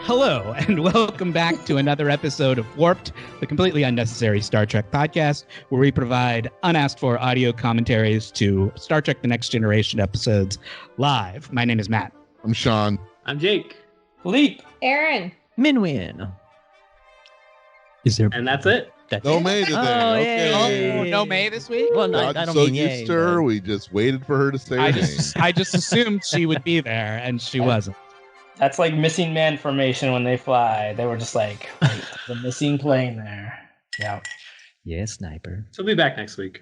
Hello, and welcome back to another episode of Warped, the completely unnecessary Star Trek podcast, where we provide unasked-for audio commentaries to Star Trek The Next Generation episodes live. My name is Matt. I'm Sean. I'm Jake. Philippe. Aaron. Minwin. Is there? And that's it. No May today. Okay. Oh, no May this week? Well, I don't so mean used to her. We just waited for her to say her name. I just assumed she would be there, and she wasn't. That's like missing man formation when they fly. They were just like, wait, the missing plane there. Yeah. Yeah, sniper. So we'll be back next week.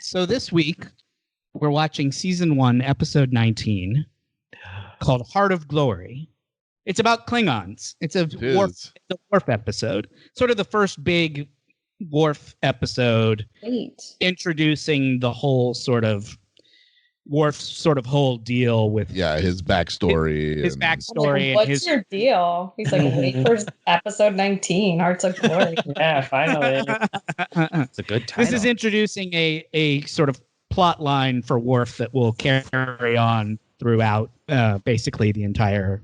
So this week, we're watching Season 1, Episode 19, called Heart of Glory. It's about Klingons. It's a Worf episode. Sort of the first big Worf episode introducing the whole sort of Worf's sort of whole deal with his backstory. His backstory. What's your deal? He's like, wait for episode 19, Hearts of Glory. Yeah, finally. It's a good title. This is introducing a sort of plot line for Worf that will carry on throughout basically the entire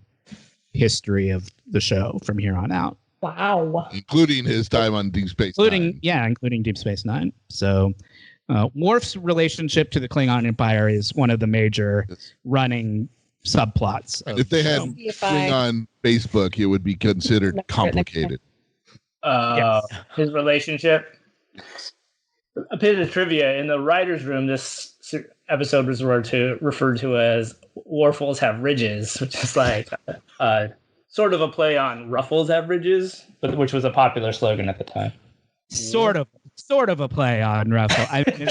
history of the show from here on out. Wow. Including his time on Deep Space Nine. Including Deep Space Nine. So Worf's relationship to the Klingon Empire is one of the major running subplots. If they had Klingon Facebook, it would be considered complicated. His relationship. A bit of trivia. In the writer's room, this episode was referred to as Warfels Have Ridges, which is like sort of a play on Ruffles Have Ridges, which was a popular slogan at the time. Sort of a play on Ruffle. I mean,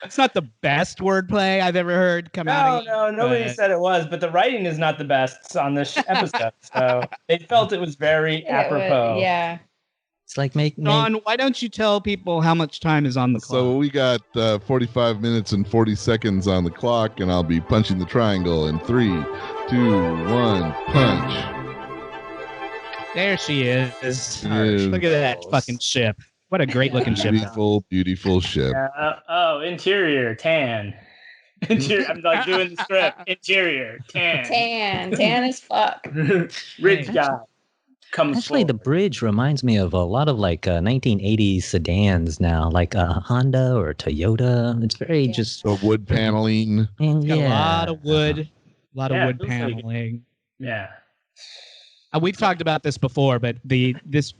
it's not the best wordplay I've ever heard come out. No, nobody said it was, but the writing is not the best on this episode. So they felt it was very apropos. Yeah. It's like Sean, why don't you tell people how much time is on the clock? So we got 45 minutes and 40 seconds on the clock, and I'll be punching the triangle in 3, 2, 1, punch. There she is. Look at that fucking ship. What a great looking ship. Beautiful ship. Interior, tan. I'm like doing the script. Interior, tan. Tan as fuck. Rich guy. Actually, the bridge reminds me of a lot of like 1980s sedans now, like a Honda or a Toyota. It's very just wood paneling. A lot of wood paneling. Yeah. We've talked about this before, but this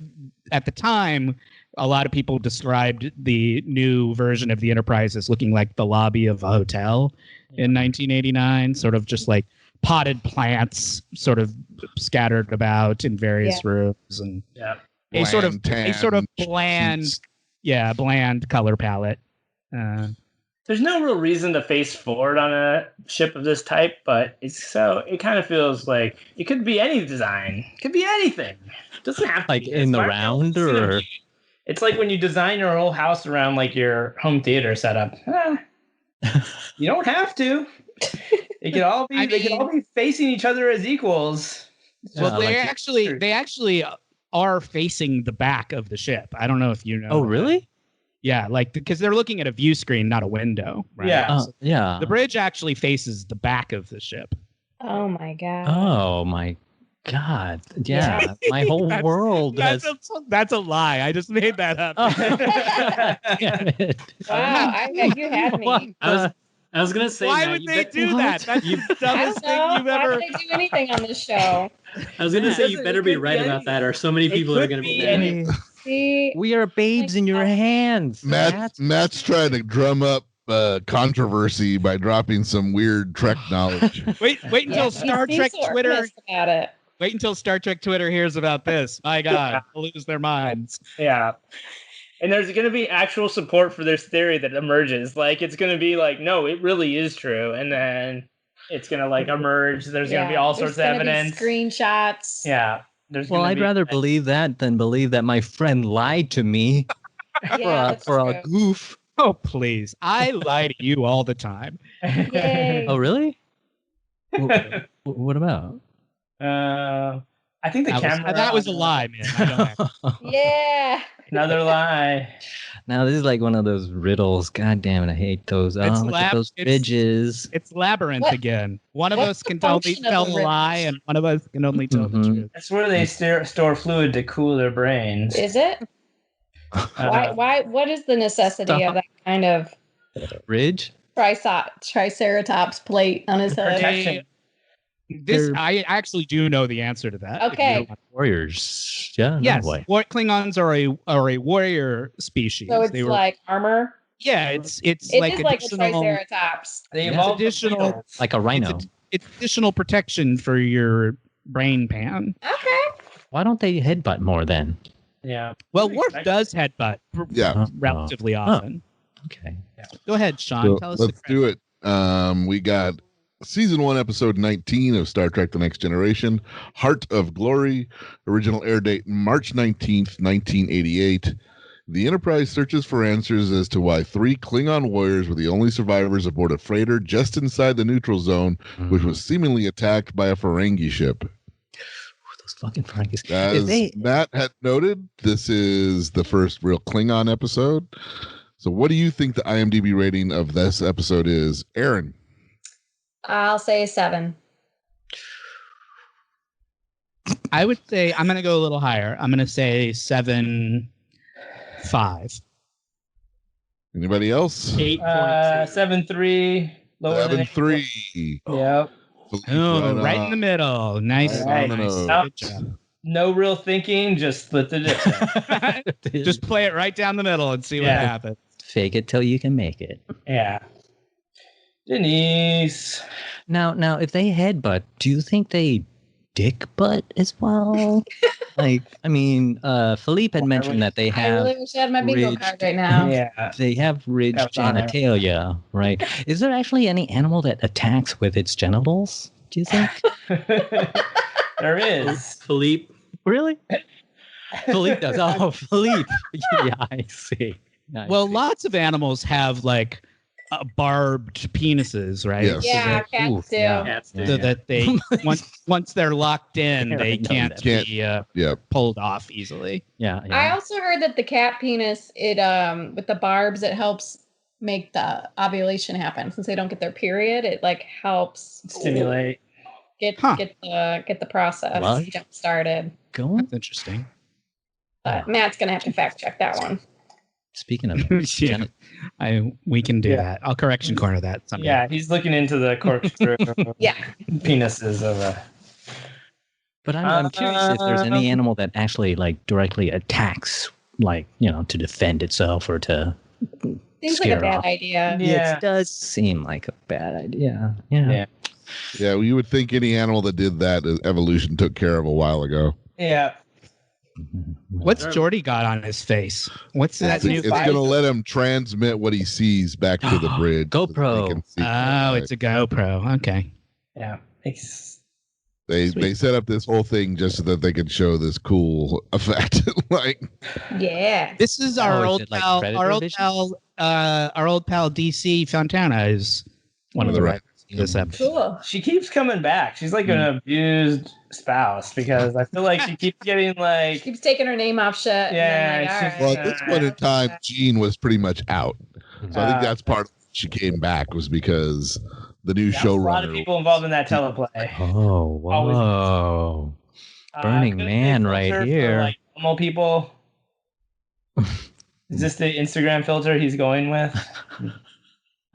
at the time, a lot of people described the new version of the Enterprise as looking like the lobby of a hotel in 1989, sort of just like potted plants sort of scattered about in various rooms, and a sort of bland color palette. There's no real reason to face forward on a ship of this type, but it kind of feels like it could be any design. It could be anything. It doesn't have to like be in the round, or it's like when you design your whole house around like your home theater setup. You don't have to. They could all be facing each other as equals. Well, they actually are facing the back of the ship. I don't know if you know. Oh, really? Yeah, like because they're looking at a view screen, not a window. Right? Yeah, so the bridge actually faces the back of the ship. Oh my god. Oh my god. Yeah, my whole world. That's a lie. I just made that up. Damn it. Wow, you had me. I was gonna say, why would they do that? That's the dumbest thing you've ever. Why would they do anything on this show? I was gonna say you better be right about that, or so many people are gonna be mad. See, we are babes in your hands. Matt's trying to drum up controversy by dropping some weird Trek knowledge. Wait until Star Trek Twitter. About it. Wait until Star Trek Twitter hears about this. My God, they'll lose their minds. Yeah. And there's going to be actual support for this theory that emerges. Like, it's going to be like, no, it really is true. And then it's going to like emerge. There's going to be all sorts of evidence. Screenshots. Yeah. I'd rather believe that than believe that my friend lied to me for a goof. Oh, please. I lie to you all the time. Yay. Oh, really? What about? I think the camera. That was a lie, man. I don't Yeah. Another lie. Now this is like one of those riddles. God damn it, I hate those. Oh, look at those ridges. It's labyrinth again. One of What's us can the only function of tell the a lie, ridge? and one of us can only tell the truth. That's where they store fluid to cool their brains. Is it? Why? What is the necessity of that kind of Ridge? triceratops plate on his head? Protection. I actually do know the answer to that. Okay. Warriors. Yeah. Yes, No way. Klingons are a warrior species. So it's like armor. Yeah, it's It like is like a additional, triceratops. They Yeah. evolved additional, Like a rhino. it's additional protection for your brain pan. Okay. Why don't they headbutt more then? Yeah. Well, Worf does headbutt Yeah. relatively often. Okay. Go ahead, Sean. So Tell us. let's do it. We got season 1, episode 19 of Star Trek: The Next Generation, Heart of Glory. Original air date March 19th, 1988. The Enterprise searches for answers as to why 3 Klingon warriors were the only survivors aboard a freighter just inside the neutral zone, which was seemingly attacked by a Ferengi ship. Those fucking Frankies. As Matt had noted, this is the first real Klingon episode. So what do you think the IMDb rating of this episode is? Aaron? I'll say 7. I would say I'm going to go a little higher. I'm going to say 7.5. Anybody else? 8.2. 7.3. Lower than 7.3. Yep. Oh, right in the middle. Nice. Right on the nice. nose. Good job. No real thinking, just split the difference. Just play it right down the middle and see what happens. Fake it till you can make it. Yeah. Denise. Now, if they headbutt, do you think they dick butt as well? Like, I mean, Philippe had mentioned that they I have really wish I had my bingo ridged- card right now. Yeah. they have ridged That was on there. genitalia, right? Is there actually any animal that attacks with its genitals? Do you think? There is. Philippe. Really? Philippe does. Oh, Philippe. Yeah, I see. I Well, see. lots of animals have like barbed penises, right? Yes. Yeah, Ooh, cats do. yeah. Cats do. So that they once they're locked in, Yeah, I they know can't that. be Yep. pulled off easily. Yeah, I yeah. also heard that the cat penis, it with the barbs, it helps make the ovulation happen. Since they don't get their period, it like helps Stimulate. get Huh. get the process What? jump started. Go on. That's interesting. But Matt's gonna have to fact check that one. Speaking of Yeah. We can do that. I'll correction corner that someday. Yeah, he's looking into the corkscrew Yeah. penises of a. But I'm curious if there's any animal that actually like directly attacks, like, you know, to defend itself or to Seems like a scare bad off. idea. Yeah. It does seem like a bad idea. Yeah. Yeah. Yeah, well, you would think any animal that did that, evolution took care of a while ago. Yeah. What's Jordy got on his face? What's that new? It's going to let him transmit what he sees back to the bridge. so that GoPro. they can see Oh, it. it's a GoPro. Okay. Yeah. They set up this whole thing just so that they could show this cool effect. Like, Yeah. This is our Oh, is old it like pal. Predator Our old vision? pal. Our old pal DC Fontana is one of the Right. writers in this episode. Cool. She keeps coming back. She's like an abused spouse because I feel like she keeps getting like. Keeps taking her name off shit. Yeah, And then, like, it's just- all well, right. at this point in time, Gene was pretty much out. So I think that's part of why she came back was because the new There's a lot of showrunner. people involved in that teleplay. Oh, whoa. Burning Couldn't Man they right filter for, here. like normal people. Is this the Instagram filter he's going with?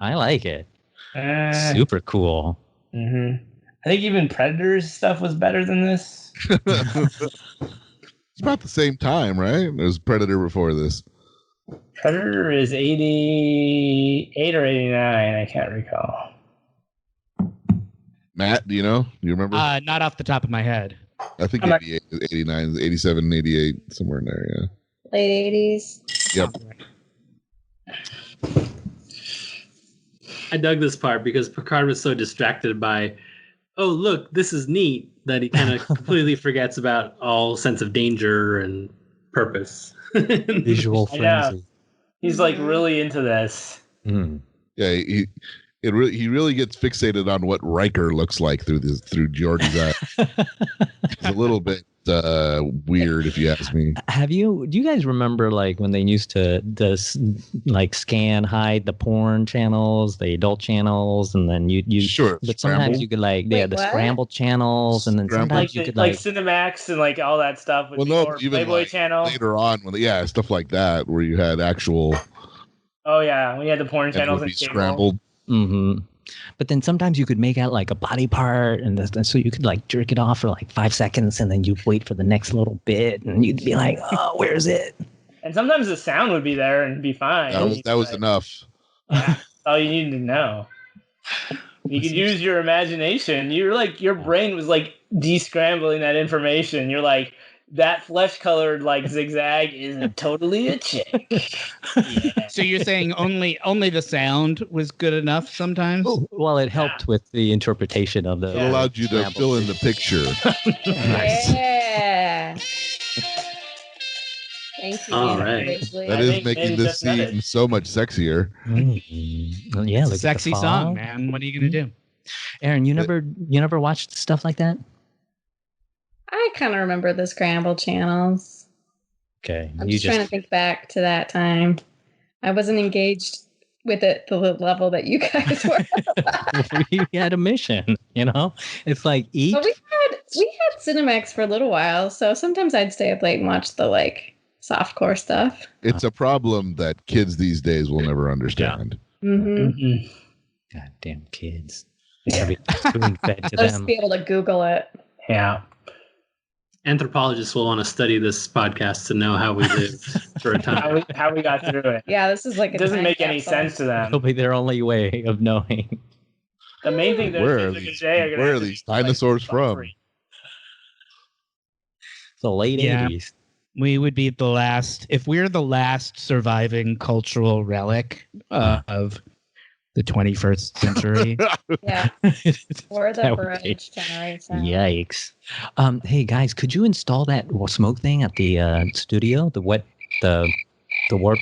I like it. Uh, Super cool. I think even Predator's stuff was better than this. It's about the same time, right? It was Predator before this. Predator is 88 or 89. I can't recall. Matt, do you know? Do you remember? Not off the top of my head. I think I'm not- 88, 89, 87, 88, somewhere in there, yeah. Late 80s. Yep. I dug this part because Picard was so distracted by, oh, look, this is neat, that he kind of completely forgets about all sense of danger and purpose. Visual I know. frenzy. He's like really into this. Mm. Yeah, he really gets fixated on what Riker looks like through George's eye. It's a little bit weird, if you ask me. Do you guys remember like when they used to like hide the porn channels, the adult channels, and then you Sure. but sometimes you could like the scrambled channels, and then sometimes you could like Cinemax and like all that stuff. With even Playboy like channel later on, stuff like that, where you had actual. Oh yeah, we had the porn channels and scrambled. Mm-hmm. But then sometimes you could make out like a body part, and so you could like jerk it off for like 5 seconds, and then you'd wait for the next little bit, and you'd be like, "Oh, where's it?" And sometimes the sound would be there and be fine. That was enough. Yeah, that's all you needed to know. You could use your imagination. You're like your brain was like descrambling that information. You're like, that flesh-colored like zigzag isn't totally a chick. Yeah. So you're saying only the sound was good enough sometimes? Well, it helped with the interpretation of the. It allowed you to fill in the picture. Yeah. Thank you. All right. That is making this scene so much sexier. Yeah, it's a sexy song, man. What are you gonna do? Aaron, you never watched stuff like that? I kind of remember the scramble channels. Okay. I'm just trying to think back to that time. I wasn't engaged with it to the level that you guys were. We had a mission, It's like eat. But we had Cinemax for a little while, so sometimes I'd stay up late and watch the like softcore stuff. It's a problem that kids these days will never understand. Yeah. Mm-hmm. Goddamn kids. Spoon fed to I'll them. just be able to Google it. Yeah. Anthropologists will want to study this podcast to know how we lived for a time. how we got through it. Yeah, this is like it doesn't make any sense to them. It'll be their only way of knowing. The main thing where are these dinosaurs from? The late 80s. We would be the last, if we're the last surviving cultural relic of the 21st century. Yeah. Or the bridge generation. Yikes. Hey guys, could you install that smoke thing at the studio? The warp?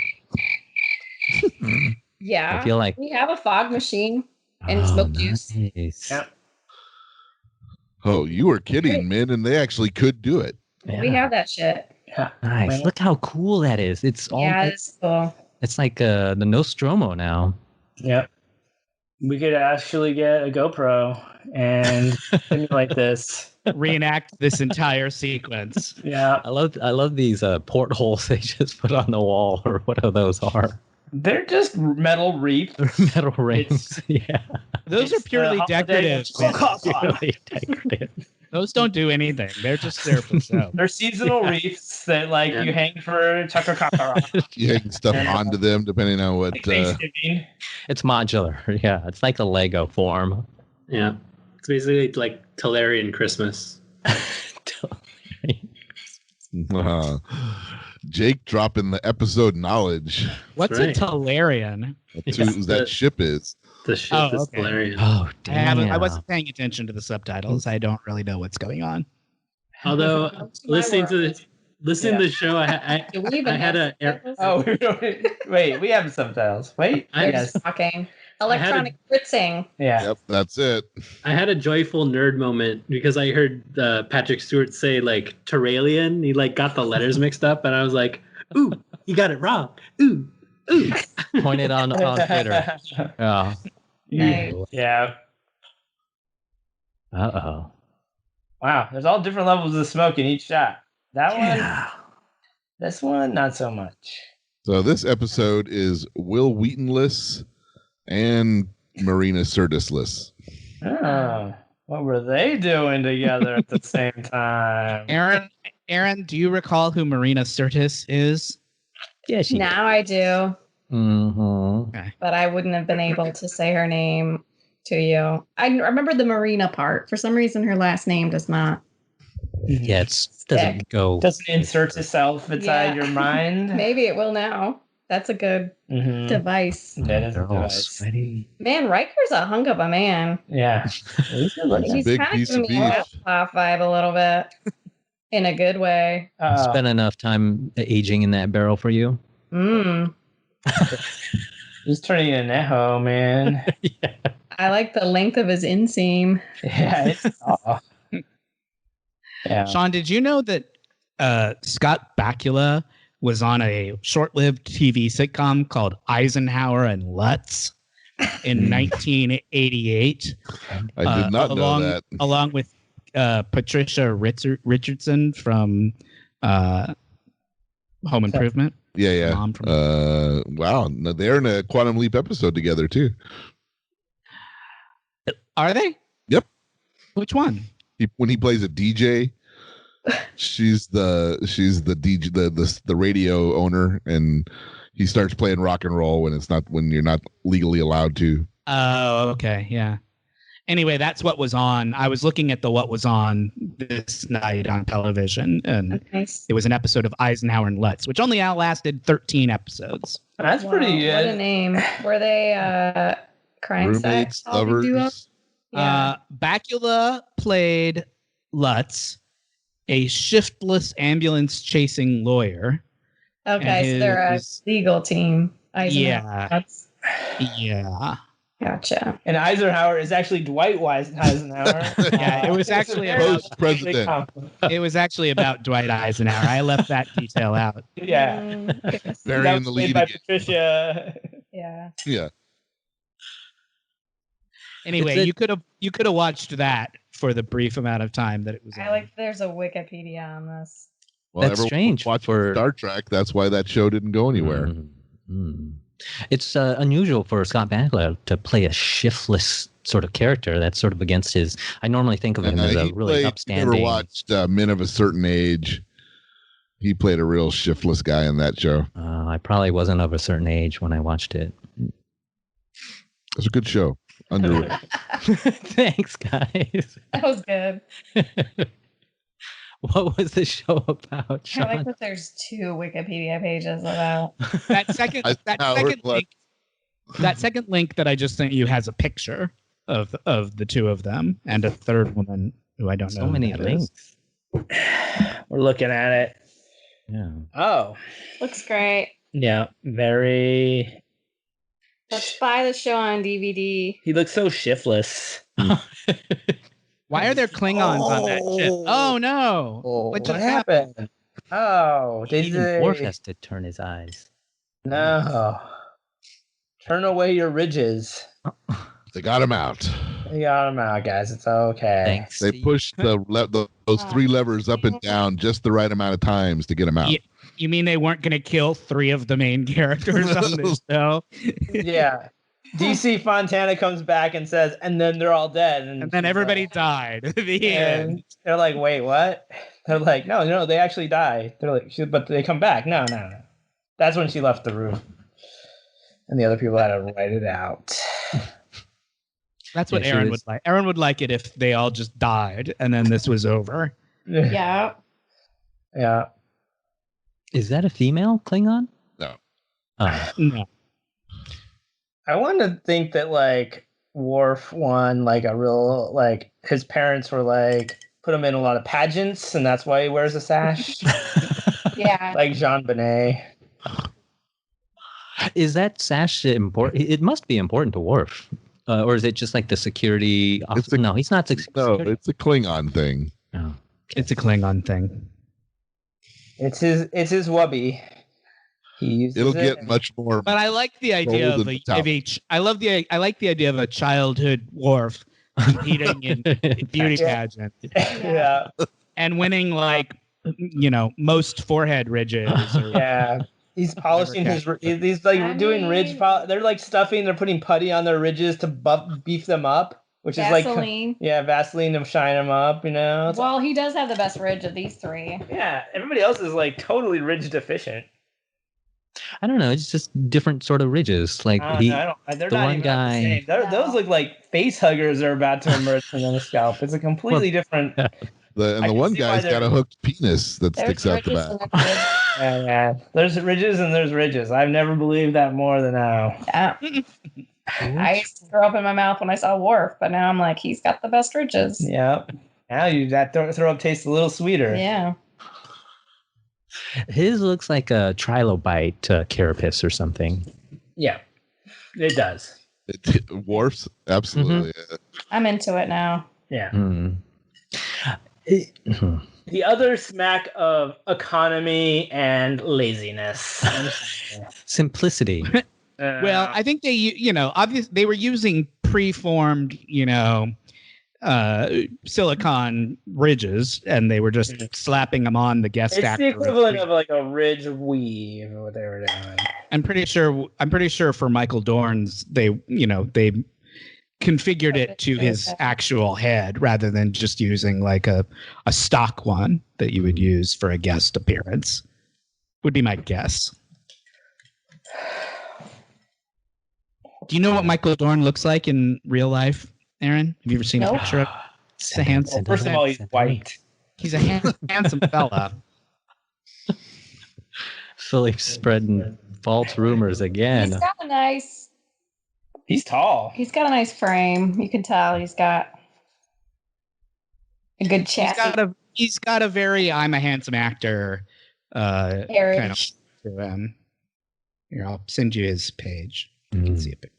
Yeah. I feel like we have a fog machine and smoke juice. Yeah. Oh, you were kidding, Minh, and they actually could do it. Yeah. We have that shit. Yeah. Nice. Look how cool that is. It's all it's cool. It's like the Nostromo now. Yep. We could actually get a GoPro and simulate this. Reenact this entire sequence. Yeah. I love these portholes they just put on the wall, or whatever those are. They're just metal wreaths. They're metal rings. Yeah. Those are purely decorative. Purely decorative. Those don't do anything. They're just there for show. They're seasonal wreaths that you hang for Chakakakara. You hang stuff onto them depending on what. It's modular. Yeah, it's like a Lego form. Yeah, it's basically like Talarian Christmas. Jake dropping the episode knowledge. What's a Talarian? That's who that ship is. The ship is Talarian. Oh, damn. I wasn't paying attention to the subtitles. I don't really know what's going on. Although listening to the show, I had a. Wait, we have subtitles. Wait, talking. Electronic fritzing. Yeah. Yep, that's it. I had a joyful nerd moment because I heard Patrick Stewart say like Terralian. He got the letters mixed up, and I was like, "Ooh, he got it wrong." Ooh. Pointed on Twitter. Oh. Nice. Yeah. Uh-oh. Wow, there's all different levels of smoke in each shot. That one, this one, not so much. So this episode is Will Wheatonless and Marina Sirtisless. Oh, what were they doing together at the same time? Aaron, do you recall who Marina Sirtis is? Yeah, now I do. Mm-hmm. Okay. But I wouldn't have been able to say her name to you. I remember the Marina part. For some reason, her last name does not. Yeah, it doesn't go. Doesn't insert itself inside your mind. Maybe it will now. That's a good device. That is They're a all device. sweaty. Man, Riker's a hunk of a man. Yeah. He's big kind of piece of giving me a beef. Pop vibe a little bit. In a good way. Spent enough time aging in that barrel for you? He's turning into Neho, man. Yeah. I like the length of his inseam. Yeah, it's Yeah. Sean, did you know that Scott Bakula was on a short-lived TV sitcom called Eisenhower and Lutz in 1988? I did not know that. Along with Patricia Richardson from Home Improvement. Yeah. Mom from Wow. No, they're in a Quantum Leap episode together too. Are they? Yep. Which one? When he plays a DJ, she's the DJ, the radio owner, and he starts playing rock and roll when you're not legally allowed to. Oh, okay, yeah. Anyway, that's what was on. I was looking at what was on this night on television, and it was an episode of Eisenhower and Lutz, which only lasted 13 episodes. That's pretty good. What a name. Were they crime Roommates, sex? all the duo? lovers. Yeah. Bakula played Lutz, a shiftless ambulance chasing lawyer. Okay, so they're a legal team. Yeah. Yeah. Gotcha. And Eisenhower is actually Dwight Eisenhower. Yeah, it was actually about Post-president. It was actually about Dwight Eisenhower. I left that detail out. Yeah. Burying the lead by again. Patricia. Yeah. Yeah. Anyway, you could have watched that for the brief amount of time that it was. There's a Wikipedia on this. Well, That's strange watch for Star Trek. That's why that show didn't go anywhere. Mm-hmm. It's unusual for Scott Bakula to play a shiftless sort of character. That's sort of against his. I normally think of him as a really upstanding. Never watched Men of a Certain Age. He played a real shiftless guy in that show. I probably wasn't of a certain age when I watched it. It's a good show. Underrated. Thanks, guys. That was good. What was the show about, Sean? I like that there's 2 Wikipedia pages about. That second link that I just sent you has a picture of the two of them and a third woman who I don't know. So many links. We're looking at it. Yeah. Oh. Looks great. Yeah. Very. Let's buy the show on DVD. He looks so shiftless. Why are there Klingons on that ship? Oh no! What just happened? Oh, Even Worf has to turn his eyes. No. Turn away your ridges. They got him out. They got him out, guys. It's okay. Thanks. They pushed those 3 levers up and down just the right amount of times to get him out. You mean they weren't going to kill 3 of the main characters on this show? Yeah. DC Fontana comes back and says, and then they're all dead. And then everybody died. The end. They're like, wait, what? They're like, no, they actually die. They're like, but they come back. No. That's when she left the room. And the other people had to write it out. That's what Aaron would like. Aaron would like it if they all just died and then this was over. Yeah. Yeah. Is that a female Klingon? No. No. I want to think that Worf won a real his parents were put him in a lot of pageants and that's why he wears a sash. Yeah. Like Jean Bonnet. Is that sash important? It must be important to Worf. Or is it just the security officer? No, he's not security. No, it's a Klingon thing. Oh. It's a Klingon thing. It's his wubby. He uses It'll get much more. But I like the idea of I like the idea of a childhood Worf competing in beauty pageant. Yeah. And winning most forehead ridges. Yeah. He's polishing he's doing ridge they're stuffing, they're putting putty on their ridges to beef them up, which Vaseline. is Vaseline to shine them up, Well, he does have the best ridge of these 3. Yeah, everybody else is totally ridge deficient. I don't know. It's just different sort of ridges. They're not one guy. Those look like face huggers are about to emerge from the scalp. It's a completely different. The one guy's got a hooked penis that sticks out the back. Yeah. There's ridges and there's ridges. I've never believed that more than now. Yeah. I used to throw up in my mouth when I saw Worf, but now I'm like, he's got the best ridges. Yep. Now that throw up tastes a little sweeter. Yeah. His looks like a trilobite carapace or something. Yeah, it does. Worf's? Absolutely. I'm into it now. Yeah. The other smack of economy and laziness. Simplicity. Well, I think obviously they were using preformed, silicon ridges, and they were just slapping them on the guest it's actor. the equivalent of like a ridge weave, what they were doing. I'm pretty sure for Michael Dorn's, they configured it to his actual head rather than just using like a stock one that you would use for a guest appearance. Would be my guess. Do you know what Michael Dorn looks like in real life, Aaron? Have you ever seen a picture of him? He's a handsome. Well, first of all, he's white. He's a handsome fella. Philip's spreading false rumors again. He's got a nice. He's tall. He's got a nice frame. You can tell he's got a good chassis. He's got a very "I'm a handsome actor" kind of to him. Here, I'll send you his page. You can see a picture.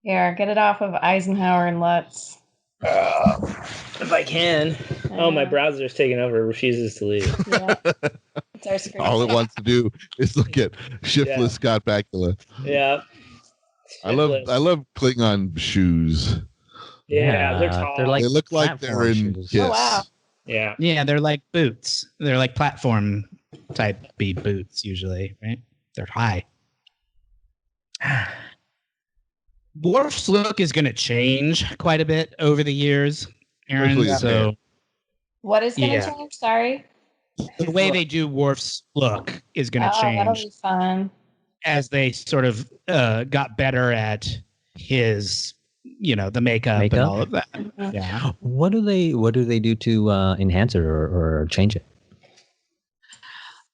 Here, get it off of Eisenhower and Lutz. If I can. Oh, my browser's taking over. It refuses to leave. Yeah. It's our screen. All it wants to do is look at shiftless Scott Bakula. Yeah. I love Klingon shoes. Yeah, they're tall. They look like they're in shoes. Kiss. Oh, wow. Yeah. Yeah, they're like boots. They're like platform type bead boots usually, right? They're high. Worf's look is going to change quite a bit over the years, Aaron. Especially his hair. What is going to change? Sorry. The way they do Worf's look is going to That'll change be fun. as they sort of got better at his, the makeup and all of that. Mhm. Yeah. What do they do to enhance it or change it?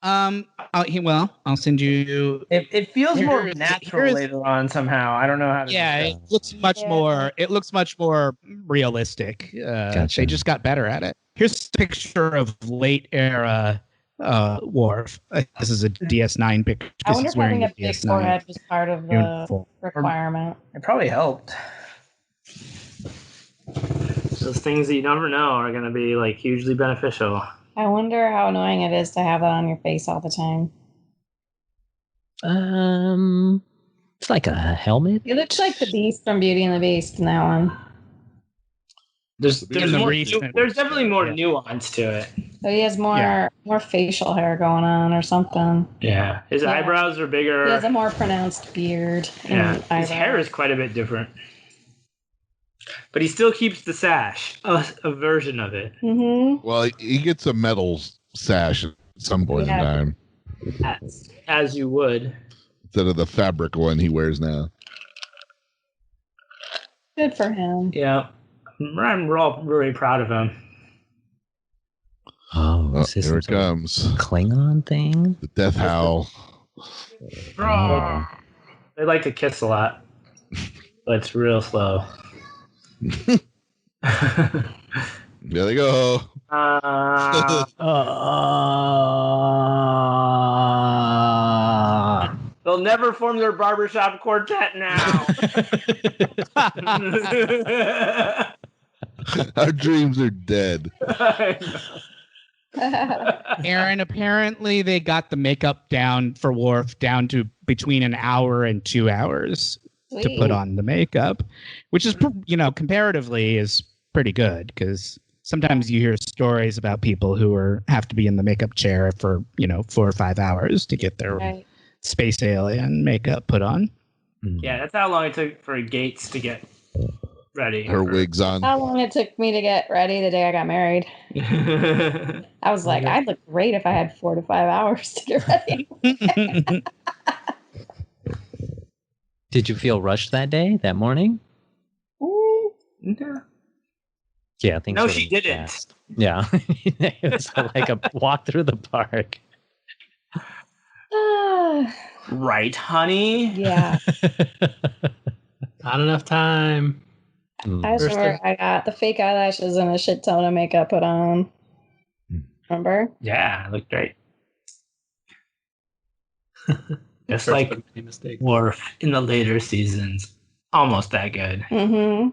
I'll send you. It feels more Here's- natural later on somehow. I don't know how to. Yeah, it looks much more. It looks much more realistic. Gotcha. They just got better at it. Here's a picture of late era Worf. This is a DS9 picture. I wonder He's if having wearing a big forehead was part of the uniform. requirement. It probably helped. Those things that you never know are going to be like hugely beneficial. I wonder how annoying it is to have that on your face all the time. It's like a helmet. He looks like the Beast from Beauty and the Beast in that one. There's In the more, recent- there's definitely more nuance to it. So he has more facial hair going on or something. Yeah, his Yeah. eyebrows are bigger. He has a more pronounced beard. Yeah, and his hair eyebrows. is quite a bit different. But he still keeps the sash, a version of it. Mm-hmm. Well, he gets a metal sash at some point in time As you would. instead of the fabric one he wears now. Good for him. Yeah. I'm all really proud of him. Oh, Oh, is this here it some sort of comes. Klingon thing? The death howl. They like to kiss a lot, but it's real slow. There they go. They'll never form their barbershop quartet now. Our dreams are dead. Aaron, apparently they got the makeup down for Worf down to between an hour and 2 hours to put on the makeup, which is, comparatively is pretty good because sometimes you hear stories about people who have to be in the makeup chair for, 4 or 5 hours to get their space alien makeup put on. Yeah, that's how long it took for Gates to get ready. Her wig's on. How long it took me to get ready the day I got married. I was like, I'd look great if I had 4 to 5 hours to get ready. Did you feel rushed that day, that morning? Yeah. Yeah, things No, were she moving didn't. fast. Yeah, it was like a walk through the park. Right, honey? Yeah. Not enough time. I just remember I got the fake eyelashes and a shit ton of makeup put on. Remember? Yeah, it looked great. Just First like but many mistakes. Worf in the later seasons. Almost that good. Mm-hmm.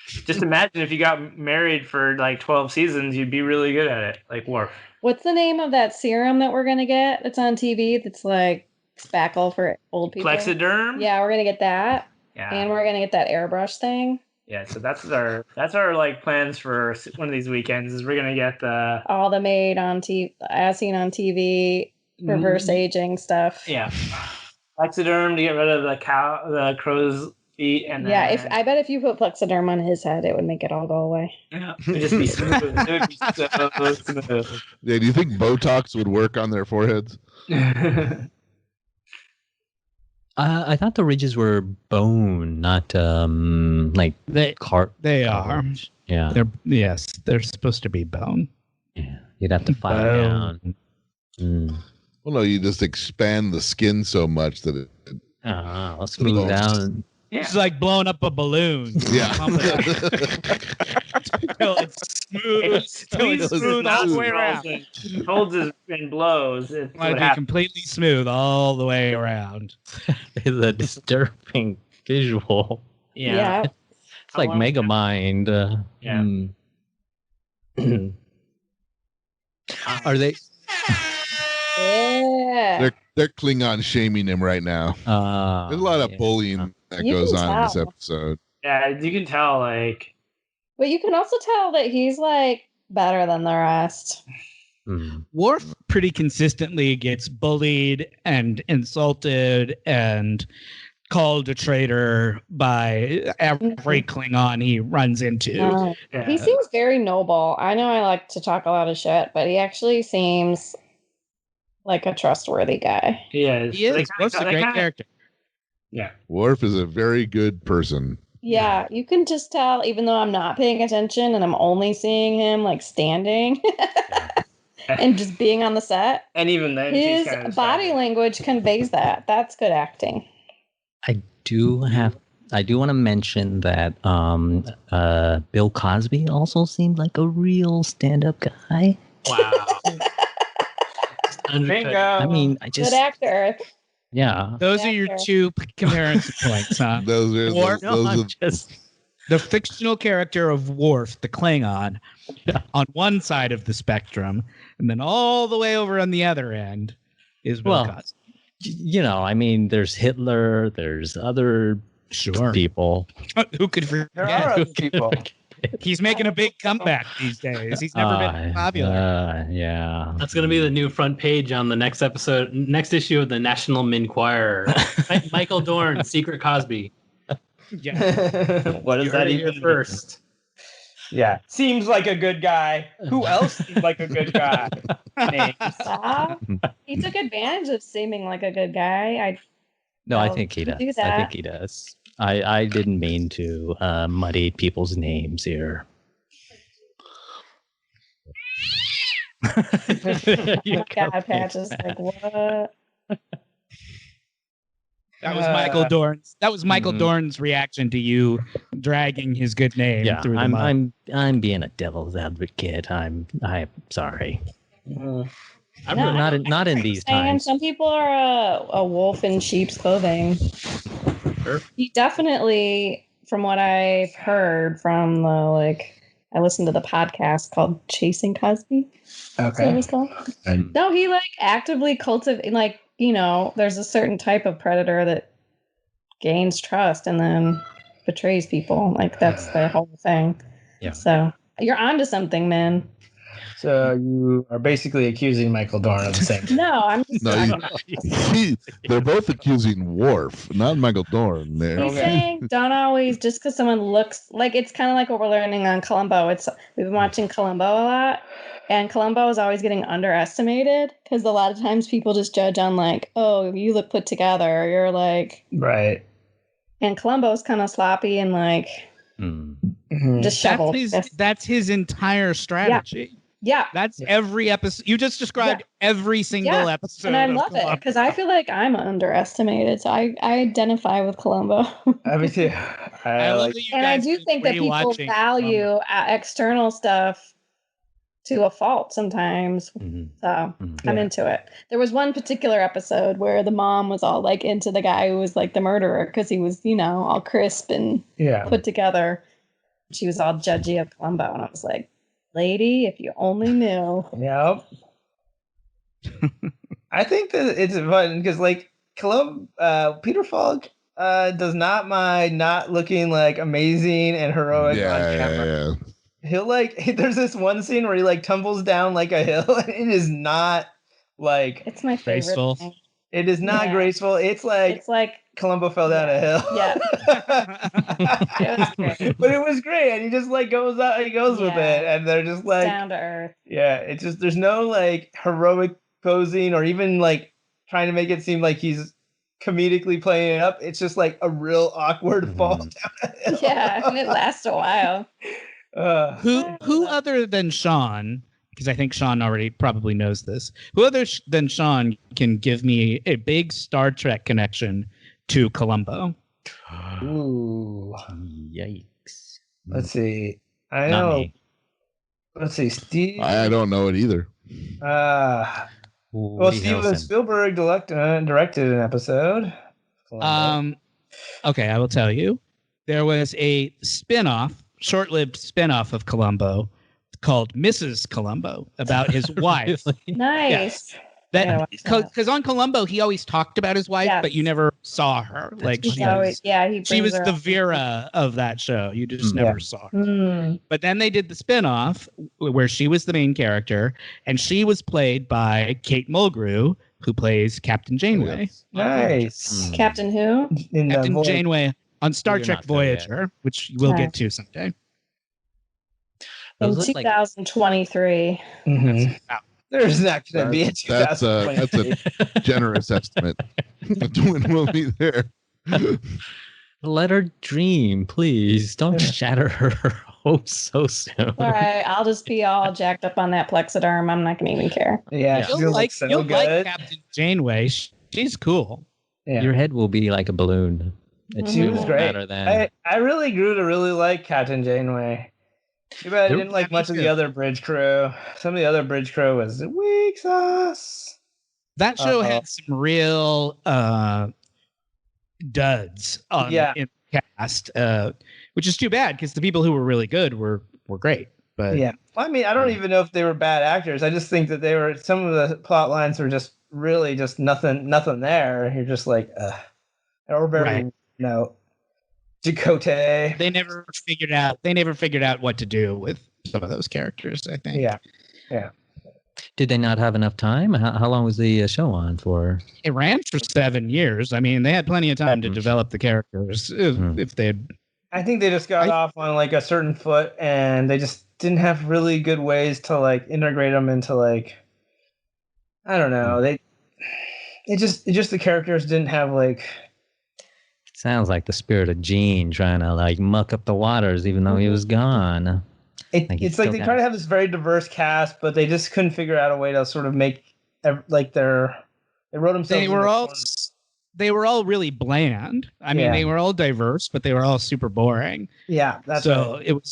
Just imagine if you got married for like 12 seasons, you'd be really good at it, like Worf. What's the name of that serum that we're going to get that's on TV that's like spackle for old people? Plexiderm? Yeah, we're going to get that. Yeah. And we're going to get that airbrush thing. Yeah, so that's our like plans for one of these weekends is we're going to get the all the made on TV, as seen on TV, reverse aging stuff. Yeah. Plexiderm to get rid of the crow's feet, and then, I bet if you put Plexiderm on his head, it would make it all go away. Yeah, it would just be smooth. It would be so smooth. Yeah, do you think Botox would work on their foreheads? I thought the ridges were bone, not like They are. Yeah. They're supposed to be bone. Yeah. You'd have to file down. Well, no, you just expand the skin so much that it. Let's smooth down. Yeah. It's like blowing up a balloon. Yeah. Till it's smooth. Till it's smooth all the way around. Holds and blows. It's might be completely smooth all the way around. It's a disturbing visual. Yeah. It's like Megamind. Are they? Yeah. They're Klingon shaming him right now. There's a lot of bullying that goes on in this episode. Yeah, you can tell, like. But you can also tell that he's like better than the rest. Worf pretty consistently gets bullied and insulted and called a traitor by every Klingon he runs into. He seems very noble. I know I like to talk a lot of shit, but he actually seems like a trustworthy guy. He is. Worf's a great character. Yeah. Worf is a very good person. Yeah, you can just tell, even though I'm not paying attention and I'm only seeing him like standing and just being on the set. And even then, his body language conveys that. That's good acting. I do want to mention that Bill Cosby also seemed like a real stand-up guy. Wow. Bingo. I mean, good actor. Yeah. Those are your two comparison points, huh? Those are the fictional character of Worf, the Klingon, on one side of the spectrum, and then all the way over on the other end is Bill Cosby. You know, I mean, there's Hitler, there's other people. Who could forget? There are other people. He's making a big comeback these days. He's never been popular. Yeah. That's going to be the new front page on the next issue of the National Enquirer. Michael Dorn, Secret Cosby. Yeah. What does that even first? Yeah. Seems like a good guy. Who else seems like a good guy? He took advantage of seeming like a good guy. I think he does. I think he does. I didn't mean to muddy people's names here. Patches like what? That was Michael Dorn's. That was Michael Dorn's reaction to you dragging his good name through the mud. I'm being a devil's advocate. I'm sorry. I'm not in these times. Some people are a wolf in sheep's clothing. Sure. He definitely, from what I've heard from I listened to the podcast called Chasing Cosby. Okay. What it's called. No, he actively cultivates, there's a certain type of predator that gains trust and then betrays people. That's the whole thing. Yeah. So you're onto something, man. So you are basically accusing Michael Dorn of the same thing. No, I'm just they're both accusing Worf, not Michael Dorn. He's saying don't always, just because someone looks it's kind of like what we're learning on Columbo. We've been watching Columbo a lot, and Columbo is always getting underestimated because a lot of times people just judge on oh, you look put together. You're right. And Columbo is kind of sloppy and disheveled. That's his entire strategy. Yeah. That's every episode. You just described every single episode. And I love it because I feel like I'm underestimated. So I identify with Columbo. Me too. I do think that people value external stuff to a fault sometimes. So I'm into it. There was one particular episode where the mom was all into the guy who was the murderer because he was, all crisp and put together. She was all judgy of Columbo, and I was like, lady, if you only knew. Yep. I think that it's fun because like Peter Falk does not mind not looking like amazing and heroic on camera. He'll there's this one scene where he like tumbles down like a hill, and it is not like it's my favorite graceful. thing. It is not graceful. It's like Columbo fell down a hill. Yeah. It was great. But it was great, and he just like goes out, he goes with it, and they're just like down to earth. Yeah, it's just there's no like heroic posing or even like trying to make it seem like he's comedically playing it up. It's just like a real awkward fall down a hill. Yeah, and it lasts a while. Who other than Sean, because I think Sean already probably knows this, who other than Sean can give me a big Star Trek connection to Columbo? Ooh. Yikes. Let's see. I Not know. me. Let's see. Steve. I don't know it either. Well, Woody Steven Harrelson. Spielberg directed an episode. Okay, I will tell you. There was a short-lived spin-off of Columbo called Mrs. Columbo about his wife. Nice. Because on Columbo he always talked about his wife, but you never saw her. Like she was the Vera of that show. You just never saw her. But then they did the spin-off where she was the main character, and she was played by Kate Mulgrew, who plays Captain Janeway. Nice. Captain who? Captain Janeway on Star Trek not there yet. Voyager, which we'll get to someday. In Those look like- 2023. There's not going to be a That's 2023. a generous estimate. When we'll be there. Let her dream, please. Don't shatter her hopes so soon. All right, I'll just be all jacked up on that plexiderm. I'm not going to even care. Yeah, she You'll looks so like good. Captain Janeway. She's cool. Yeah. Your head will be like a balloon. She was won't great. matter then. I really grew to really like Captain Janeway. Too bad I didn't like much of the other bridge crew. Some of the other bridge crew was weak sauce. That show had some real duds in the cast, which is too bad because the people who were really good were great. But yeah, well, I mean, I don't even know if they were bad actors. I just think that they were. Some of the plot lines were just really just nothing there. You're just like, or very Chakotay. They never figured out what to do with some of those characters, I think. Yeah. Did they not have enough time? How long was the show on for? It ran for 7 years. I mean, they had plenty of time to develop the characters if they had. I think they just got off on like a certain foot, and they just didn't have really good ways to like integrate them into like, I don't know. It just the characters didn't have like. Sounds like the spirit of Gene trying to like muck up the waters, even though he was gone. It's like they try to have this very diverse cast, but they just couldn't figure out a way to sort of make like they wrote themselves. They were all really bland. I mean, they were all diverse, but they were all super boring. Yeah, that's so right.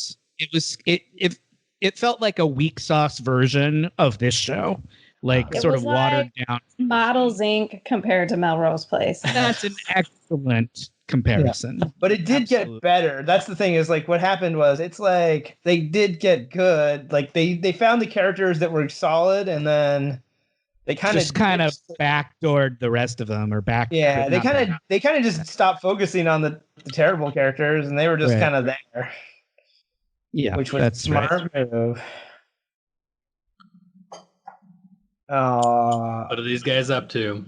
it felt like a weak sauce version of this show, like It sort was of watered down. Models Inc. compared to Melrose Place. That's an excellent comparison. Yeah. But it did get better. That's the thing is like what happened was it's like they did get good. Like they found the characters that were solid, and then they kind of backdoored the rest of them, or back. Yeah, they kind of just stopped focusing on the terrible characters, and they were just kind of there. Yeah, which was a smart move. What are these guys up to?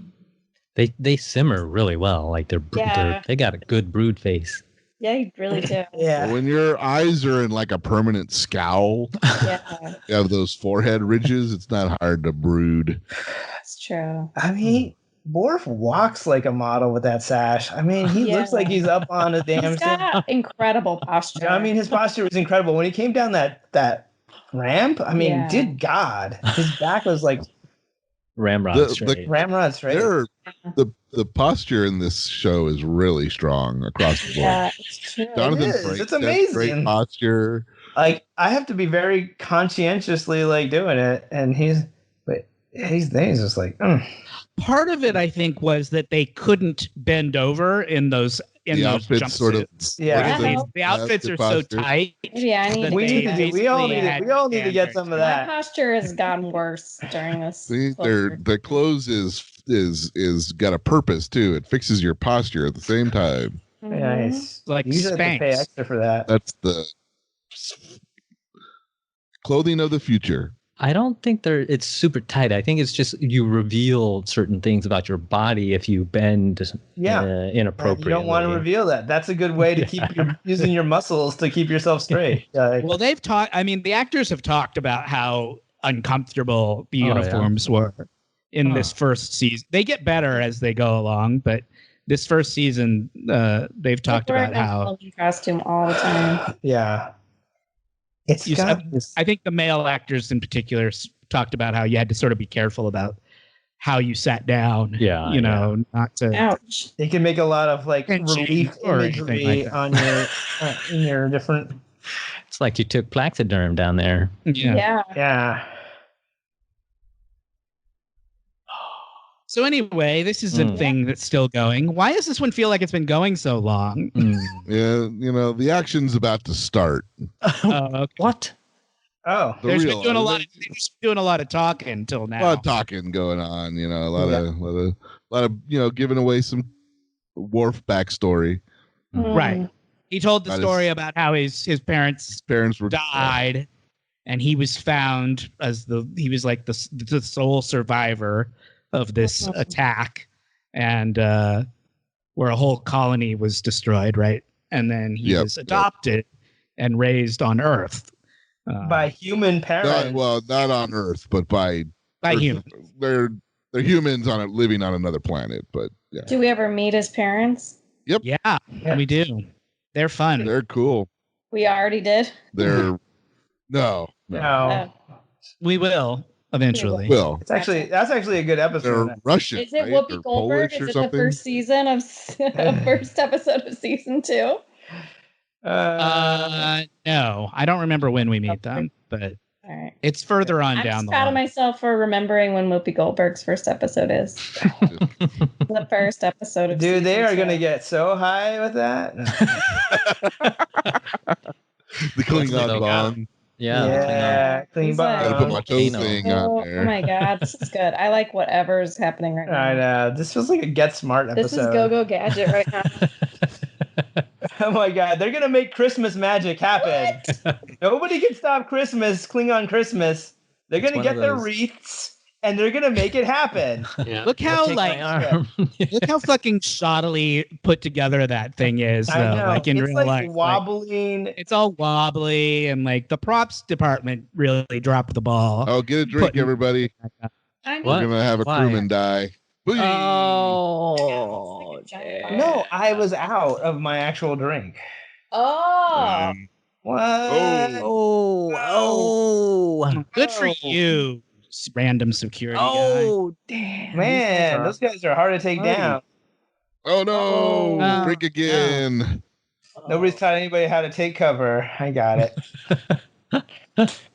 They simmer really well. Like they got a good brood face. Yeah, you really do. Yeah. When your eyes are in like a permanent scowl, you have those forehead ridges, it's not hard to brood. That's true. I mean, Worf walks like a model with that sash. I mean, he looks like he's up on a damn He's got incredible posture. I mean, his posture was incredible. When he came down that ramp, I mean, good God. His back was like Ramrod straight. Ramrod straight. The posture in this show is really strong across the board. Yeah, it's true. It's amazing. Great posture. Like I have to be very conscientiously like doing it, and he's just like. Part of it, I think, was that they couldn't bend over in those in the those outfits sort of jumpsuits. Yeah. The outfits are so tight. Yeah, I need that to We get need to. We all need it. We all need to get some of My that. posture has gotten worse during this. See, closure. the clothes is got a purpose too. It fixes your posture at the same time. Mhm. Nice. Like you usually have to pay Spanx. extra for that. That's the clothing of the future. I don't think it's super tight. I think it's just you reveal certain things about your body if you bend inappropriately. You don't want to reveal that. That's a good way to keep using your muscles to keep yourself straight. Well, they've talked. I mean, the actors have talked about how uncomfortable the uniforms were in this first season. They get better as they go along, but this first season, they've talked about how costume all the time. Yeah. I think the male actors in particular talked about how you had to sort of be careful about how you sat down. Yeah, you know, not to. Ouch. They can make a lot of like relief or imagery anything like on your in your different. It's like you took Plaxiderm down there. Yeah. So anyway, this is a thing that's still going. Why does this one feel like it's been going so long? Yeah, you know, the action's about to start. Okay. What? Oh, There's been doing a lot. They've just been doing a lot of talking until now. A lot of talking going on. You know, a lot of you know, giving away some Worf backstory. Right. He told the story about how his parents were died, and he was found as he was like the sole survivor of this attack, and where a whole colony was destroyed, right? And then he was adopted and raised on Earth by human parents. Not on Earth, but by humans. They're humans living on another planet, but yeah. Do we ever meet his parents? Yep. Yeah, we do. They're fun. They're cool. We already did. They're no. We will. Eventually, that's actually a good episode. They're Russian. Is it right? Whoopi They're Goldberg? Polish Is it something? the first season of first episode of season 2? No, I don't remember when we meet them, but it's further on down the line. I'm proud of myself for remembering when Whoopi Goldberg's first episode is. The first episode of Dude, they are going to two. get so high with that. The Klingon bomb. Yeah, Klingon bomb. Gotta put my toe thing on there. Oh my god, this is good. I like whatever's happening right now. I know. This feels like a Get Smart episode. This is Go-Go Gadget right now. Oh my god, they're gonna make Christmas magic happen. Nobody can stop Christmas, Klingon Christmas. They're gonna get their wreaths and they're gonna make it happen. Yeah. Look how look how fucking shoddily put together that thing is. I know. Like in it's real like life, wobbling. It's all wobbly, and like the props department really dropped the ball. Oh, get a drink, everybody. We're gonna have a crewman die. Oh, no, I was out of my actual drink. Oh. What? Oh. Good for you, random security guy. Damn. Man, those guys are hard to take down. Oh, no. Drink again. Nobody's taught anybody how to take cover. I got it.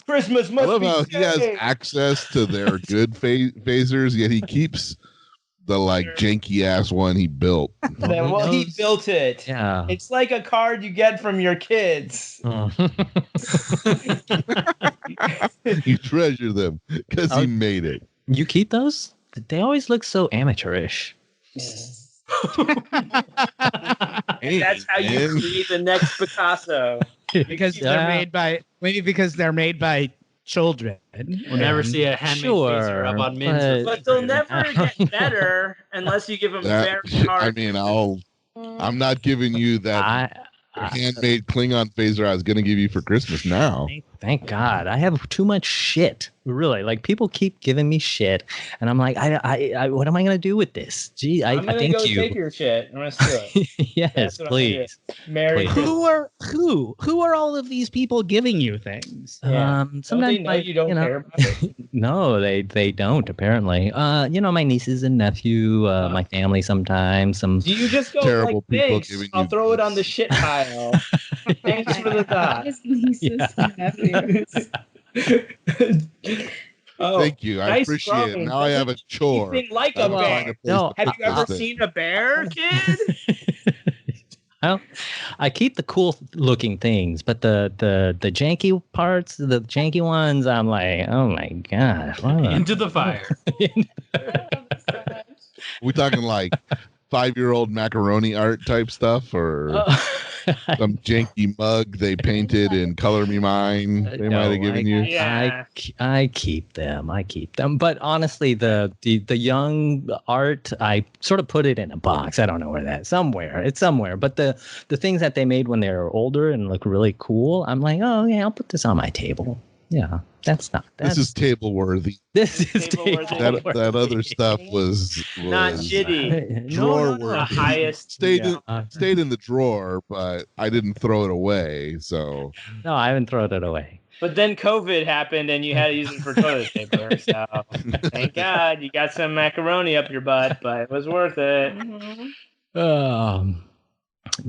Christmas must I love be how safe. he has access to their good phasers, yet he keeps the like janky ass one he built. Well, he built it. Yeah. It's like a card you get from your kids. You treasure them because he made it. You keep those? They always look so amateurish. That's how you create the next Picasso. because they're made by children. We'll never see a handmade phaser up on Minh. But they'll never get better unless you give them very hard. I mean, I'm not giving you that handmade Klingon phaser I was going to give you for Christmas now. Thank God. I have too much shit. Really. Like, people keep giving me shit. And I'm like, I what am I going to do with this? Gee, I'm going to go take your shit. I'm going to steal it. Yes, please. Mary. Who are all of these people giving you things? Yeah. Sometimes don't they know you don't care about it? No, they don't, apparently. My nieces and nephew, my family sometimes. Some Do you just go terrible like, people thanks, giving I'll you throw it gifts. on the shit pile. Thanks for the thought. His nieces and nephews. Oh, thank you. I nice appreciate drawing. it. Now I have a chore. Anything like a I'm trying bear. to place Have the you ever pizza. seen a bear, kid? Well, I keep the cool looking things, but the janky parts, the janky ones, I'm like, oh my gosh. Into the fire. We talking like 5-year-old macaroni art type stuff, or some janky mug they painted in Color Me Mine they might have given you? Yeah. I keep them. But honestly, the young art, I sort of put it in a box. I don't know where it's somewhere. But the things that they made when they were older and look really cool, I'm like, oh yeah, I'll put this on my table. Yeah, this is table worthy. This is table worthy. That other stuff was Not shitty. Drawer The worthy. highest. Stayed in the drawer, but I didn't throw it away. So no, I haven't thrown it away. But then COVID happened and you had to use it for toilet paper. So thank God you got some macaroni up your butt, but it was worth it. No,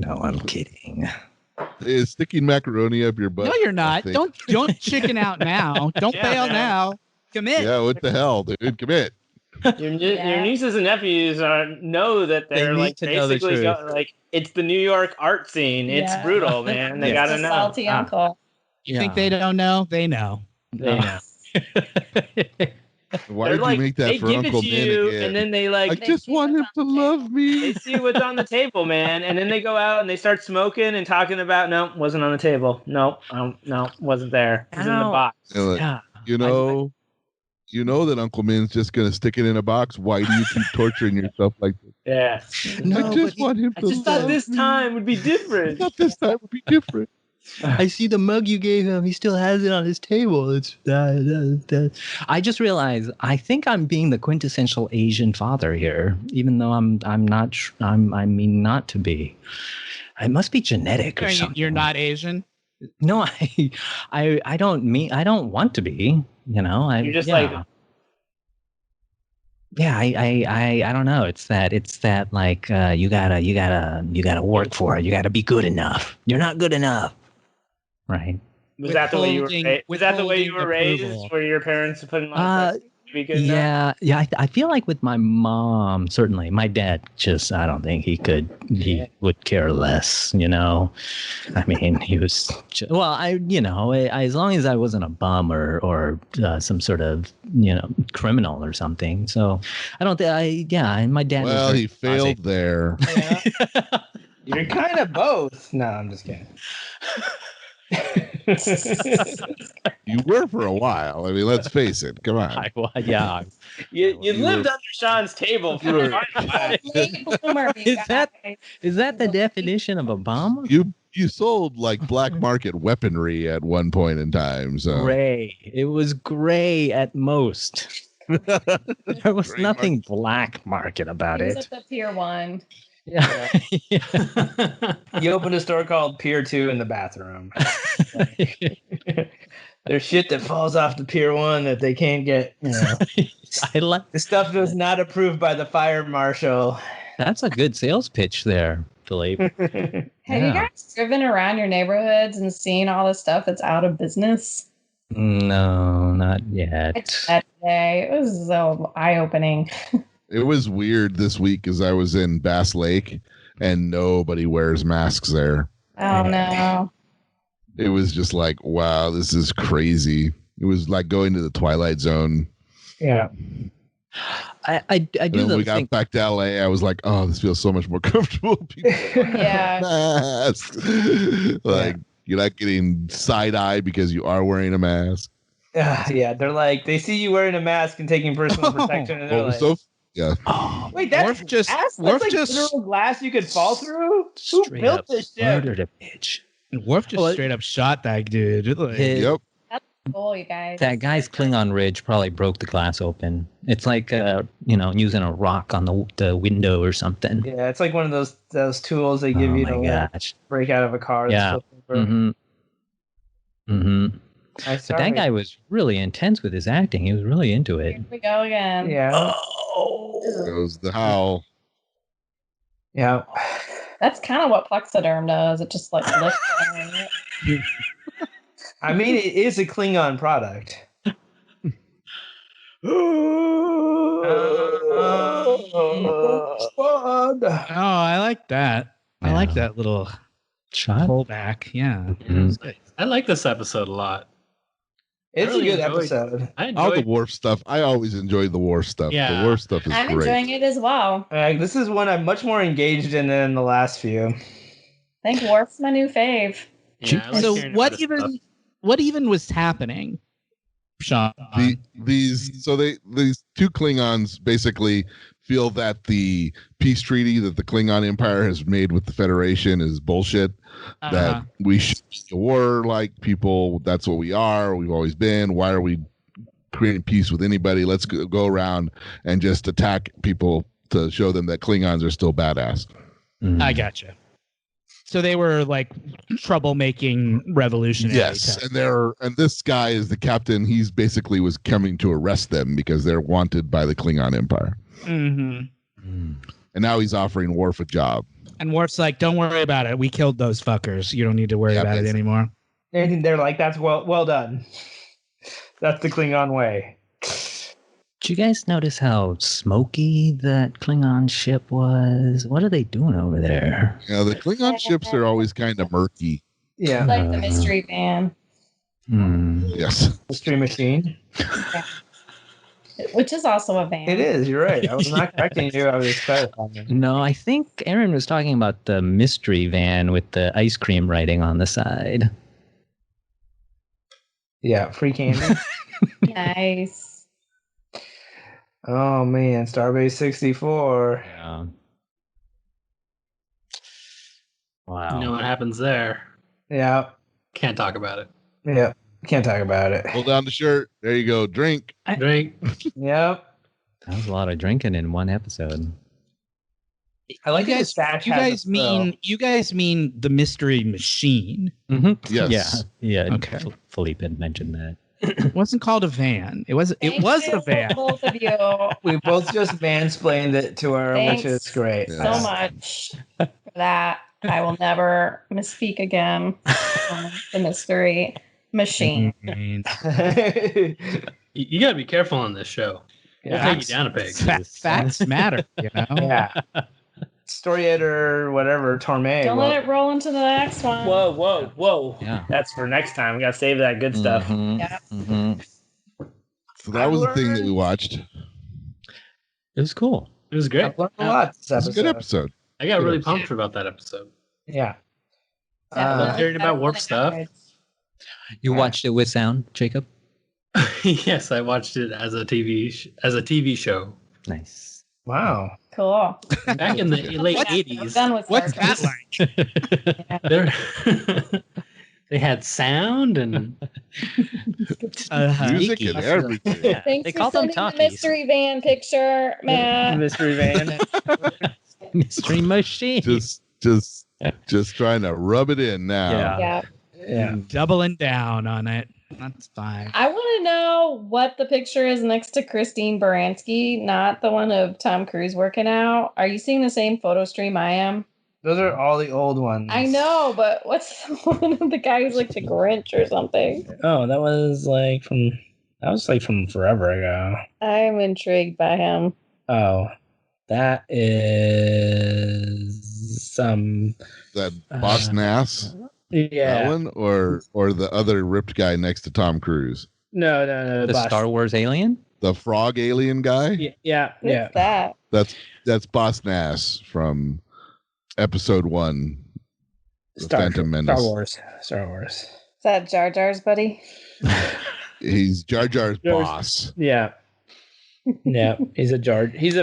I'm kidding. Is sticking macaroni up your butt? No, you're not. Don't chicken out now. Don't bail now. Commit. Yeah, what the hell, dude? Commit. Your nieces and nephews know that they're like basically like it's the New York art scene. It's brutal, man. They gotta know. Salty uncle. You think they don't know? They know. They know. Why did you make that for Uncle Minh again? And then they like. I just want him to love me. They see what's on the table, man, and then they go out and they start smoking and talking about. No, wasn't on the table. No, wasn't there. It was in the box. Yeah. You know that Uncle Min's just gonna stick it in a box. Why do you keep torturing yourself like this? Yeah. I just want him to. I just thought this time would be different. I thought this time would be different. I see the mug you gave him. He still has it on his table. It's I just realized I think I'm being the quintessential Asian father here, even though I'm not. I mean not to be. It must be genetic or something. You're not Asian? No, I don't want to be. You know, You're just like. Yeah, I don't know. It's that like you gotta work for it. You gotta be good enough. You're not good enough. Right. Was that the way you were raised? Was that the way you were raised? Where your parents put in to be good enough? Yeah. I feel like with my mom, certainly. My dad I don't think he could. He would care less. You know, I mean, he was. As long as I wasn't a bum or some sort of criminal or something. So I don't think. And my dad. Well, he failed there. Yeah. You're kind of both. No, I'm just kidding. You were for a while. I mean, let's face it. Come on. You lived under Sean's table for a while. Is that the definition of a bum? You sold like black market weaponry at one point in time. So gray. It was gray at most. There was nothing black market about it. It was at the Pier 1. Yeah. You opened a store called Pier 2 in the bathroom. There's shit that falls off the Pier 1 that they can't get. I like the stuff that was not approved by the fire marshal. That's a good sales pitch there, Philippe. Have you guys driven around your neighborhoods and seen all the stuff that's out of business? No, not yet. That day, it was so eye-opening. It was weird this week because I was in Bass Lake and nobody wears masks there. Oh, no. It was just like, wow, this is crazy. It was like going to the Twilight Zone. Yeah. I do. When we got back to LA, I was like, oh, this feels so much more comfortable. People yeah. Masks. You're not getting side eye because you are wearing a mask. Yeah, they're like, they see you wearing a mask and taking personal protection, and they're like, yeah. Oh, wait, that's glass? That's like literal glass you could fall through? Who built this shit? Murdered a bitch. Worf just straight up shot that dude. Yep. That's cool, you guys. That guy's Klingon Ridge probably broke the glass open. It's like using a rock on the window or something. Yeah, it's like one of those tools they give you to break out of a car. Yeah. Mm-hmm. But that guy was really intense with his acting. He was really into it. Here we go again. Yeah. Goes the howl. Yeah. That's kind of what Plexiderm does. It just like lifts. I mean, it is a Klingon product. Oh, I like that. I like that little shot. pullback. Yeah. I like this episode a lot. It's really a good enjoyed- episode. I All the enjoyed. Worf stuff. I always enjoy the Worf stuff. Yeah. The Worf stuff is I'm great. enjoying it as well. This is one I'm much more engaged in than the last few. I think Worf's my new fave. Yeah, I like So hearing what about his stuff. even was happening, Sean? These two Klingons basically feel that the peace treaty that the Klingon Empire has made with the Federation is bullshit. That we should be a war-like people. That's what we are. We've always been. Why are we creating peace with anybody? Let's go around and just attack people to show them that Klingons are still badass. I gotcha. So they were like troublemaking revolutionary. Yes, type. and this guy is the captain. He's basically was coming to arrest them because they're wanted by the Klingon Empire. Mm-hmm. And now he's offering Worf a job. And Worf's like, "Don't worry about it. We killed those fuckers. You don't need to worry about it anymore." And they're like, "That's well done. That's the Klingon way." Did you guys notice how smoky that Klingon ship was? What are they doing over there? Yeah, the Klingon ships are always kind of murky. Yeah. Like the mystery van. Yes. Mystery machine. Which is also a van. It is. You're right. I was not correcting you. I was clarifying. No, I think Aaron was talking about the mystery van with the ice cream writing on the side. Yeah, free candy. Nice. Oh man, Starbase 64. Yeah. Wow. You know what happens there? Yeah. Can't talk about it. Yeah. Can't talk about it. Pull down the shirt. There you go. Drink. Drink. Yep. That was a lot of drinking in one episode. I like you that guys, the stash you has guys a mean you guys mean the mystery machine? Mm-hmm. Yes. Yeah. Okay. Philippe had mentioned that. It wasn't called a van. It was a van. Both of you We both just mansplained it to her, Thanks. which is great. Yeah. so much for that. I will never misspeak again. The mystery machine. You got to be careful on this show. We'll take you down a peg. Facts matter, you know. Yeah. Story editor, whatever, Torme. Don't let it roll into the next one. Whoa. Yeah. That's for next time. We got to save that good stuff. Mhm. Yeah. Mhm. So that was the thing that we watched. It was cool. It was great. I've learned a lot this It was a good episode. episode. I got really pumped about that episode. Yeah. I love hearing about warp stuff. You watched it with sound, Jacob? Yes, I watched it as a TV show Nice. Wow. Cool. back in the late We're '80s. done with What's Star that like? There- They had sound and Music Geeky. and everything. Yeah. Thanks They for call them sending the talkies. mystery van picture, Matt. Mystery van. Mystery machine. Just trying to rub it in now. Yeah. Yeah. Yeah. Doubling down on it. That's fine. I want to know what the picture is next to Christine Baranski, not the one of Tom Cruise working out. Are you seeing the same photo stream I am? Those are all the old ones. I know, but what's the one of the guy who's like the Grinch or something? Oh, that was like from forever ago. I'm intrigued by him. Oh, that is some. That Boss Nass, that Yeah. one, or the other ripped guy next to Tom Cruise, No. The Boss. Star Wars alien? the frog alien guy. Yeah. What's that? That's Boss Nass from Episode 1, The Phantom Menace. Star Wars. Is that Jar Jar's buddy? He's Jar Jar's There's- boss. Yeah. Yeah. He's a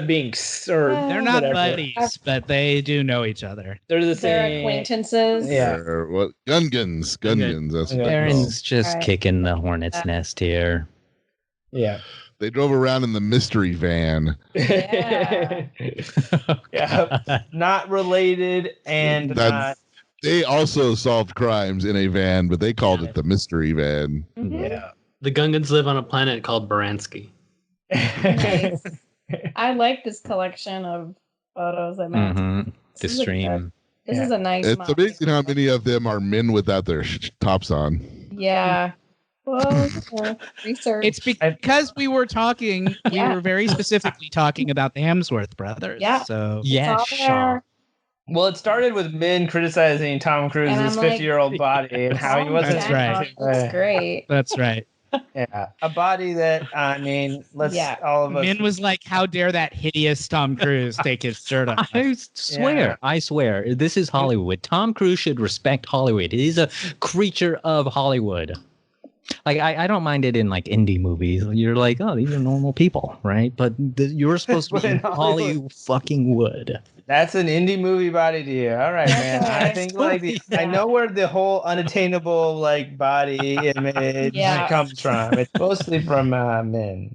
Binks or They're not whatever. buddies, but they do know each other. They're the They're same. acquaintances. Yeah. Or what? Gungans. That's what they're called. Aaron's just Alright. kicking the hornet's nest here. Yeah. They drove around in the mystery van. Yeah. Yeah. Not related and That's- They also solved crimes in a van, but they called it the mystery van. Mhm. Yeah. the Gungans live on a planet called Baranski. Nice. I like this collection of photos I made. Mm-hmm. The This is a stream. good- This is a nice It's model. amazing how many of them are men without their tops on. Yeah. Well, research. It's because we were talking. Yeah. We were very specifically talking about the Hemsworth brothers. Yeah. So Yeah, all Shaw. there. Well, it started with Minh criticizing Tom Cruise's 50-year-old body and how he wasn't. That's right. That's great. That's right. Yeah, a body that all of us. Min was like, "How dare that hideous Tom Cruise take his shirt off?" I swear, this is Hollywood. Tom Cruise should respect Hollywood. He's a creature of Hollywood. Like I don't mind it in like indie movies. You're like, oh, these are normal people, right? But you're supposed to be in Hollywood fucking wood. That's an indie movie body to you. All right, man. I think I know where the whole unattainable like body image comes from. It's mostly from men.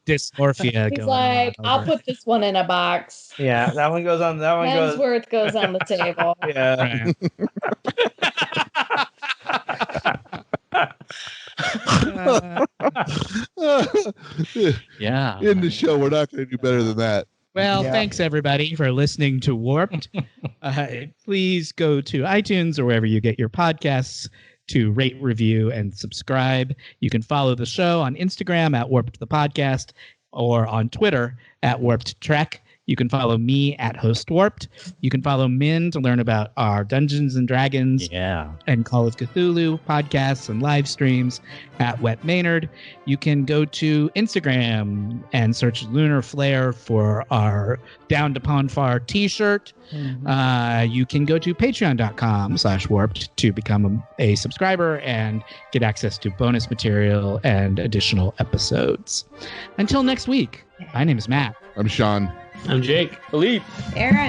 Dysmorphia. He's like, I'll put this one in a box. Yeah, that one goes on. That one Men's worth goes on the table. Yeah. Yeah. In the show, we're not going to do better than that. Well, thanks everybody for listening to Warped. Please go to iTunes or wherever you get your podcasts to rate, review, and subscribe. You can follow the show on Instagram at Warped the Podcast or on Twitter at Warped Trek. You can follow me at Host Warped. You can follow Min to learn about our Dungeons and Dragons and Call of Cthulhu podcasts and live streams at Wet Maynard. You can go to Instagram and search Lunar Flare for our Down to Ponfar t-shirt. You can go to patreon.com/warped to become a subscriber and get access to bonus material and additional episodes. Until next week, my name is Matt. I'm Sean. I'm Jake. Philippe. Aaron.